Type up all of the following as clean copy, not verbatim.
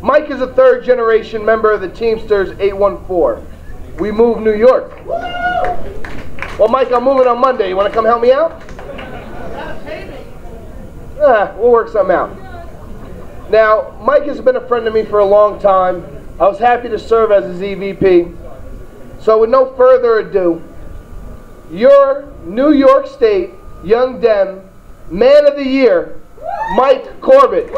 Mike is a third-generation member of the Teamsters 814. We move New York. Well, Mike, I'm moving on Monday. You want to come help me out? We'll work something out. Now, Mike has been a friend of me for a long time. I was happy to serve as his EVP. So with no further ado, your New York State Young Dem Man of the Year, Mike Corbett.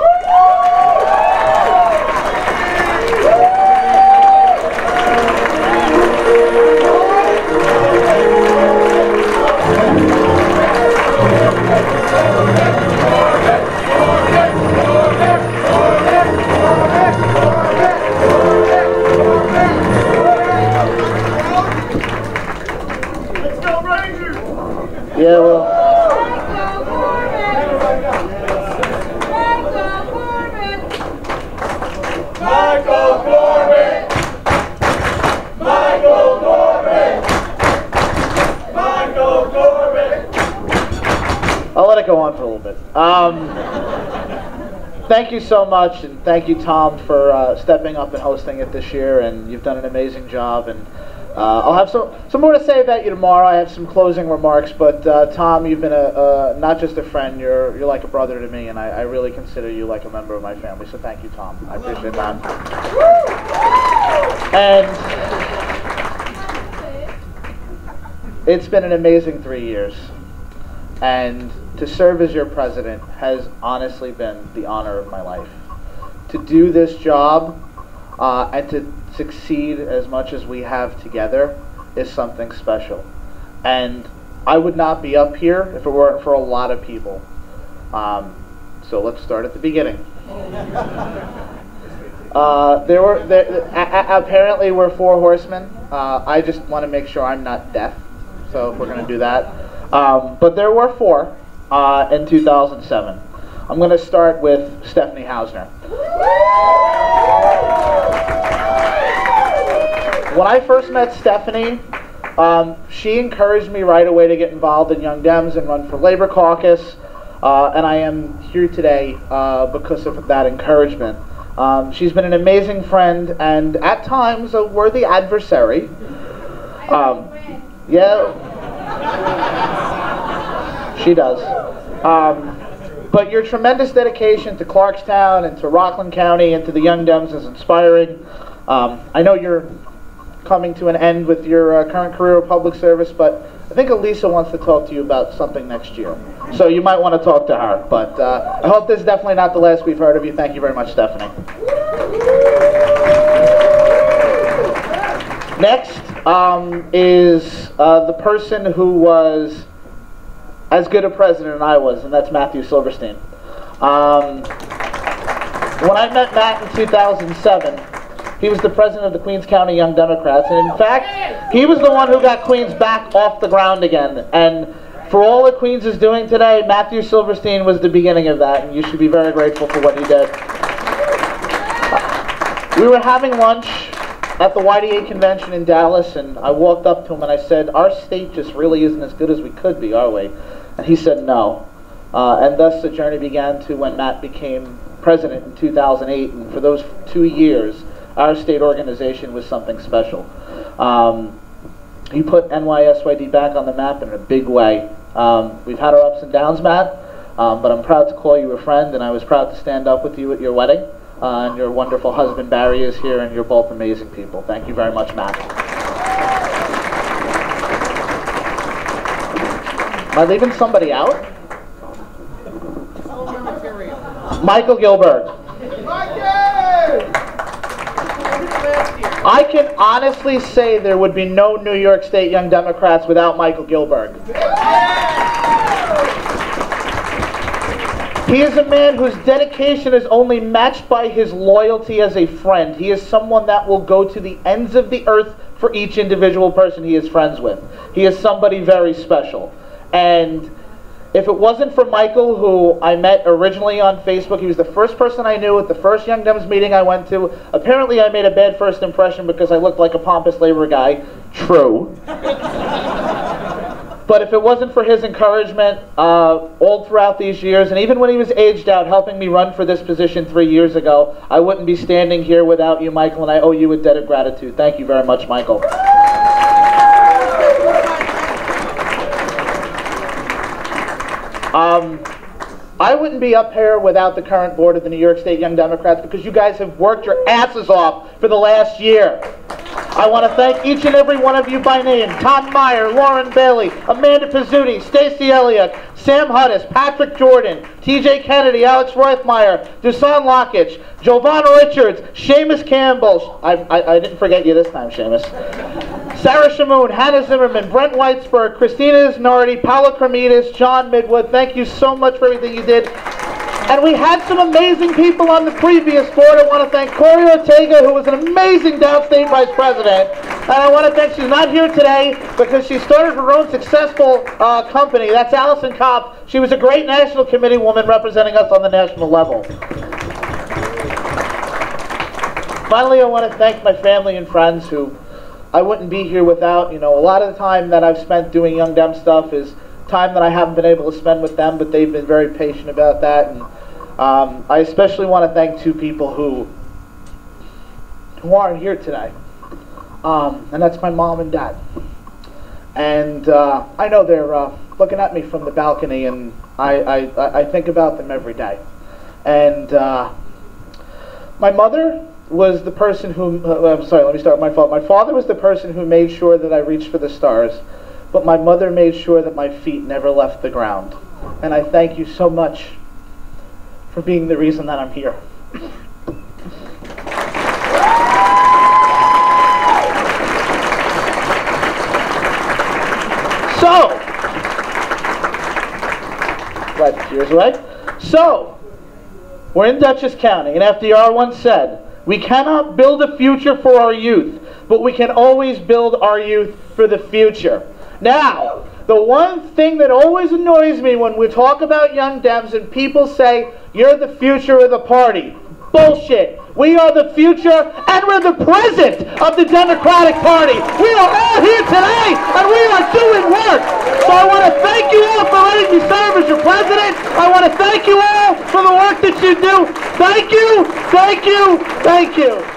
Yeah, well. Michael Corbett! Michael Corbett! Michael Corbett! I'll let it go on for a little bit. Thank you so much, and thank you, Tom, for stepping up and hosting it this year, and you've done an amazing job. And I'll have some more to say about you tomorrow. I have some closing remarks, but Tom, you've been not just a friend, you're like a brother to me, and I really consider you like a member of my family, so thank you, Tom. I appreciate that. And it's been an amazing 3 years, and to serve as your president has honestly been the honor of my life. To do this job and to succeed as much as we have together is something special. And I would not be up here if it weren't for a lot of people. So let's start at the beginning. Apparently we're 4 horsemen. I just want to make sure I'm not deaf, so if we're going to do that. But there were 4 in 2007. I'm going to start with Stephanie Hausner. When I first met Stephanie, she encouraged me right away to get involved in Young Dems and run for Labor Caucus, and I am here today because of that encouragement. She's been an amazing friend and at times a worthy adversary. Yeah, she does. But your tremendous dedication to Clarkstown and to Rockland County and to the Young Dems is inspiring. I know you're coming to an end with your current career of public service, but I think Elisa wants to talk to you about something next year. So you might want to talk to her. But I hope this is definitely not the last we've heard of you. Thank you very much, Stephanie. Next is the person who was as good a president as I was, and that's Matthew Silverstein. When I met Matt in 2007, he was the president of the Queens County Young Democrats, and in fact, he was the one who got Queens back off the ground again. And for all that Queens is doing today, Matthew Silverstein was the beginning of that, and you should be very grateful for what he did. We were having lunch at the YDA convention in Dallas, and I walked up to him and I said, "Our state just really isn't as good as we could be, are we?" And he said, "No." And thus the journey began to when Matt became president in 2008, and for those 2 years, our state organization was something special. He put NYSYD back on the map in a big way. We've had our ups and downs, Matt, but I'm proud to call you a friend, and I was proud to stand up with you at your wedding. And your wonderful husband, Barry, is here, and you're both amazing people. Thank you very much, Matt. Am I leaving somebody out? Michael Gilbert. I can honestly say there would be no New York State Young Democrats without Michael Gilbert. He is a man whose dedication is only matched by his loyalty as a friend. He is someone that will go to the ends of the earth for each individual person he is friends with. He is somebody very special. And if it wasn't for Michael, who I met originally on Facebook, he was the first person I knew at the first Young Dems meeting I went to. Apparently I made a bad first impression because I looked like a pompous labor guy. True. But if it wasn't for his encouragement all throughout these years, and even when he was aged out helping me run for this position 3 years ago, I wouldn't be standing here without you, Michael, and I owe you a debt of gratitude. Thank you very much, Michael. I wouldn't be up here without the current board of the New York State Young Democrats, because you guys have worked your asses off for the last year. I want to thank each and every one of you by name. Tom Meyer, Lauren Bailey, Amanda Pizzuti, Stacey Elliott, Sam Hudis, Patrick Jordan, TJ Kennedy, Alex Roithmeyer, Dusan Lockich, Giovanna Richards, Seamus Campbell. I didn't forget you this time, Seamus. Sarah Shamoon, Hannah Zimmerman, Brent Whitesburg, Christina Isnardi, Paolo Cremidas, John Midwood. Thank you so much for everything you did. And we had some amazing people on the previous board. I want to thank Corey Ortega, who was an amazing downstate vice president. And I want to thank, she's not here today because she started her own successful company. That's Allison Kopp. She was a great national committee woman representing us on the national level. Finally, I want to thank my family and friends who I wouldn't be here without. You know, a lot of the time that I've spent doing Young Dem stuff is time that I haven't been able to spend with them, but they've been very patient about that. And I especially want to thank two people who aren't here today, and that's my mom and dad. And I know they're looking at me from the balcony, and I think about them every day. And my mother was the person who, I'm sorry, let me start with my fault. My father was the person who made sure that I reached for the stars, but my mother made sure that my feet never left the ground. And I thank you so much for being the reason that I'm here. So, glad the tears away. So, we're in Dutchess County, and FDR once said, "We cannot build a future for our youth, but we can always build our youth for the future." Now, the one thing that always annoys me when we talk about Young Dems and people say, "You're the future of the party." Bullshit. We are the future and we're the present of the Democratic Party. We are all here today and we are doing work. So I want to thank you all for letting me serve as your president. I want to thank you all for the work that you do. Thank you, thank you, thank you.